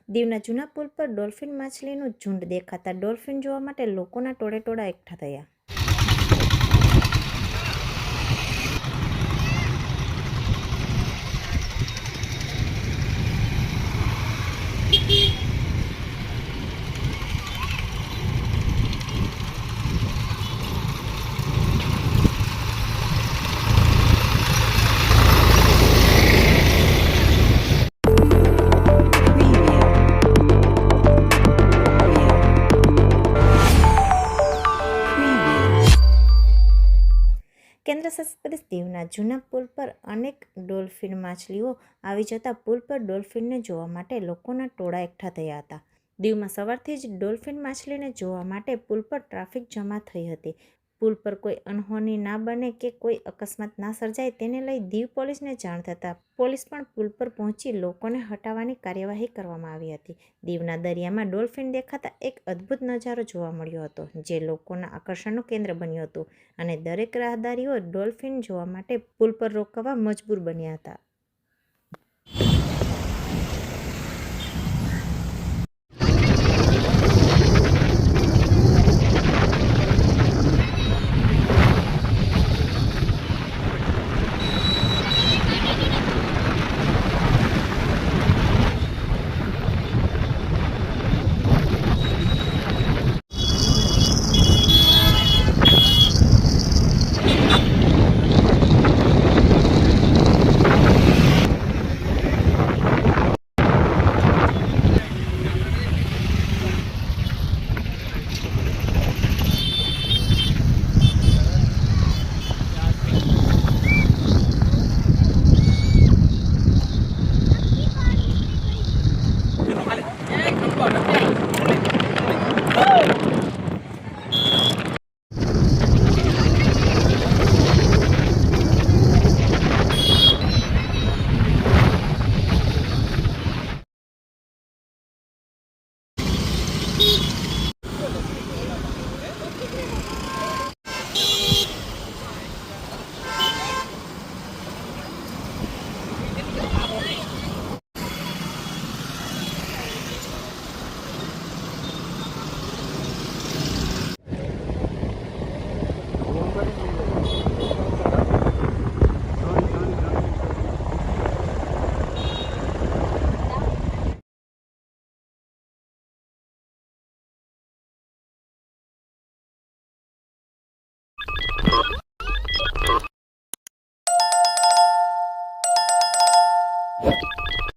દીવના જૂના પુલ પર ડોલ્ફિન માછલીનું ઝુંડ દેખાતા ડોલ્ફિન જોવા માટે લોકોના ટોળેટોળા એકઠા થયા. કેન્દ્રશાસિત પ્રદેશ દીવના જૂના પુલ પર અનેક ડોલ્ફિન માછલીઓ આવી જતા પુલ પર ડોલ્ફિનને જોવા માટે લોકોના ટોળા એકઠા થયા હતા. દીવમાં સવારથી જ ડોલ્ફિન માછલીને જોવા માટે પુલ પર ટ્રાફિક જમા થઈ હતી. પુલ પર કોઈ અનહોની ના બને કે કોઈ અકસ્માત ના સર્જાય તેને લઈ દીવ પોલીસને જાણ થતાં પોલીસ પણ પુલ પર પહોંચી લોકોને હટાવવાની કાર્યવાહી કરવામાં આવી હતી. દીવના દરિયામાં ડોલ્ફિન દેખાતા એક અદ્ભુત નજારો જોવા મળ્યો હતો, જે લોકોના આકર્ષણનું કેન્દ્ર બન્યું હતું અને દરેક રાહદારીઓ ડોલ્ફિન જોવા માટે પુલ પર રોકાવા મજબૂર બન્યા હતા.